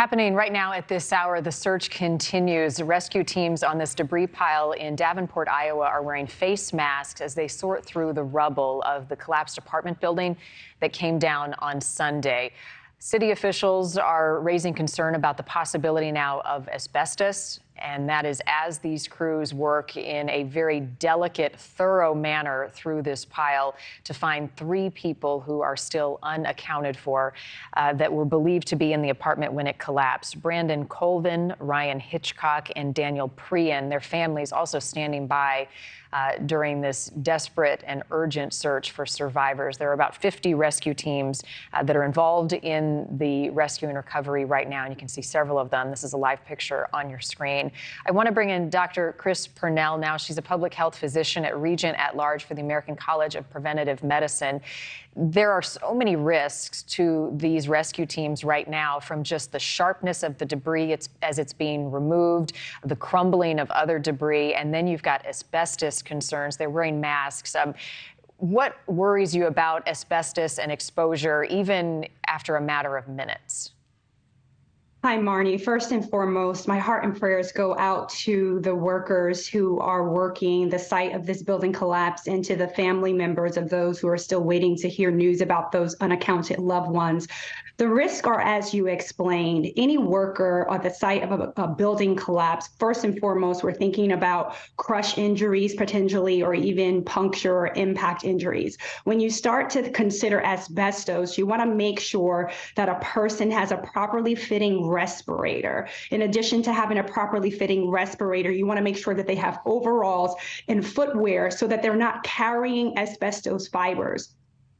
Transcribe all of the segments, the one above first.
Happening right now at this hour, the search continues. Rescue teams on this debris pile in Davenport, Iowa are wearing face masks as they sort through the rubble of the collapsed apartment building that came down on Sunday. City officials are raising concern about the possibility now of asbestos, and that is as these crews work in a very delicate, thorough manner through this pile to find 3 people who are still unaccounted for that were believed to be in the apartment when it collapsed. Brandon Colvin, Ryan Hitchcock, and Daniel Prian, their families also standing by during this desperate and urgent search for survivors. There are about 50 rescue teams that are involved in the rescue and recovery right now, and you can see several of them. This is a live picture on your screen. I want to bring in Dr. Chris Pernell now. She's a public health physician at Regent at Large for the American College of Preventive Medicine. There are so many risks to these rescue teams right now, from just the sharpness of the debris as it's being removed, the crumbling of other debris, and then you've got asbestos concerns. They're wearing masks. What worries you about asbestos and exposure, even after a matter of minutes? Hi, Marni. First and foremost, my heart and prayers go out to the workers who are working the site of this building collapse, and to the family members of those who are still waiting to hear news about those unaccounted loved ones. The risks are, as you explained, any worker at the site of a building collapse. First and foremost, we're thinking about crush injuries potentially, or even puncture or impact injuries. When you start to consider asbestos, you want to make sure that a person has a properly fitting respirator. In addition to having a properly fitting respirator, you want to make sure that they have overalls and footwear so that they're not carrying asbestos fibers.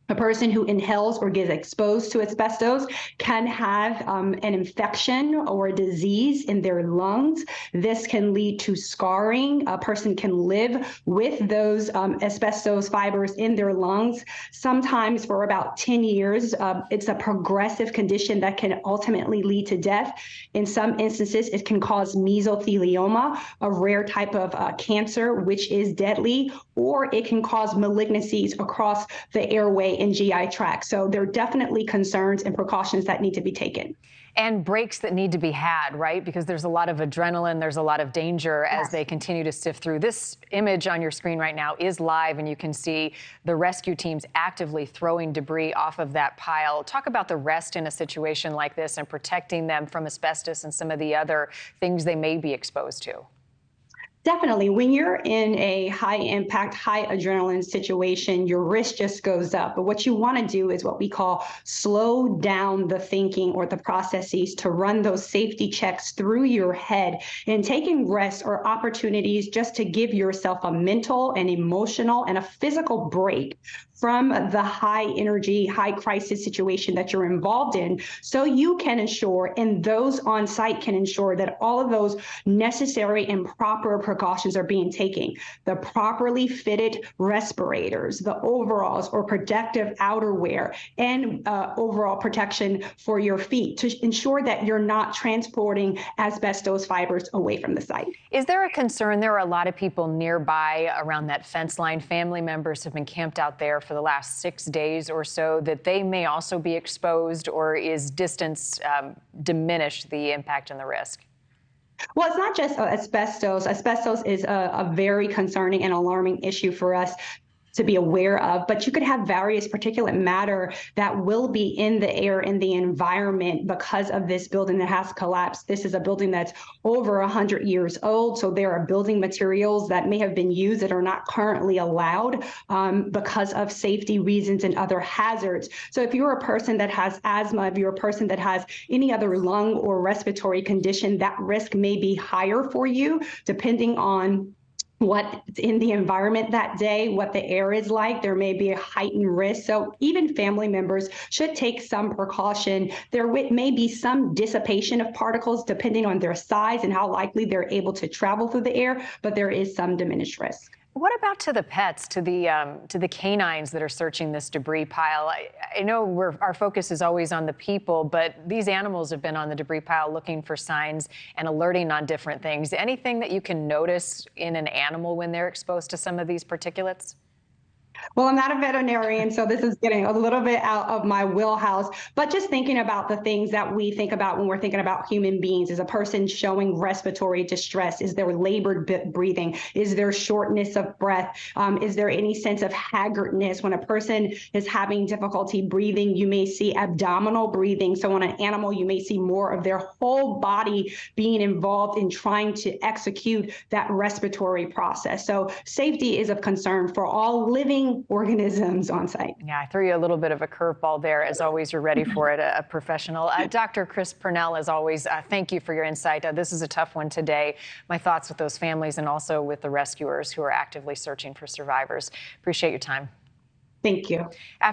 A person who inhales or gets exposed to asbestos can have an infection or a disease in their lungs. This can lead to scarring. A person can live with those asbestos fibers in their lungs, sometimes for about 10 years. It's a progressive condition that can ultimately lead to death. In some instances, it can cause mesothelioma, a rare type of cancer, which is deadly, or it can cause malignancies across the airway and GI tract. So there are definitely concerns and precautions that need to be taken. And breaks that need to be had, right? Because there's a lot of adrenaline, there's a lot of danger as they continue to sift through. This image on your screen right now is live, and you can see the rescue teams actively throwing debris off of that pile. Talk about the rest in a situation like this and protecting them from asbestos and some of the other things they may be exposed to. Definitely. When you're in a high impact, high adrenaline situation, your risk just goes up. But what you want to do is what we call slow down the thinking or the processes to run those safety checks through your head, and taking rest or opportunities just to give yourself a mental and emotional and a physical break from the high energy, high crisis situation that you're involved in, so you can ensure, and those on site can ensure, that all of those necessary and proper precautions are being taken. The properly fitted respirators, the overalls or protective outerwear, and overall protection for your feet to ensure that you're not transporting asbestos fibers away from the site. Is there a concern? There are a lot of people nearby around that fence line. Family members have been camped out there for the last 6 days or so, that they may also be exposed, or is distance diminish the impact and the risk? Well, it's not just asbestos. Asbestos is a very concerning and alarming issue for us to be aware of, but you could have various particulate matter that will be in the air, in the environment, because of this building that has collapsed. This is a building that's over 100 years old, so there are building materials that may have been used that are not currently allowed because of safety reasons and other hazards. So if you're a person that has asthma, if you're a person that has any other lung or respiratory condition, that risk may be higher for you, depending on what's in the environment that day, what the air is like. There may be a heightened risk. So even family members should take some precaution. There may be some dissipation of particles depending on their size and how likely they're able to travel through the air, but there is some diminished risk. What about to the pets, to the canines that are searching this debris pile? I know our focus is always on the people, but these animals have been on the debris pile looking for signs and alerting on different things. Anything that you can notice in an animal when they're exposed to some of these particulates? Well, I'm not a veterinarian, so this is getting a little bit out of my wheelhouse. But just thinking about the things that we think about when we're thinking about human beings, is a person showing respiratory distress? Is there labored breathing? Is there shortness of breath? Is there any sense of haggardness? When a person is having difficulty breathing, you may see abdominal breathing. So on an animal, you may see more of their whole body being involved in trying to execute that respiratory process. So safety is of concern for all living organisms on site. Yeah, I threw you a little bit of a curveball there. As always, you're ready for it, a professional. Dr. Chris Pernell, as always, thank you for your insight. This is a tough one today. My thoughts with those families and also with the rescuers who are actively searching for survivors. Appreciate your time. Thank you.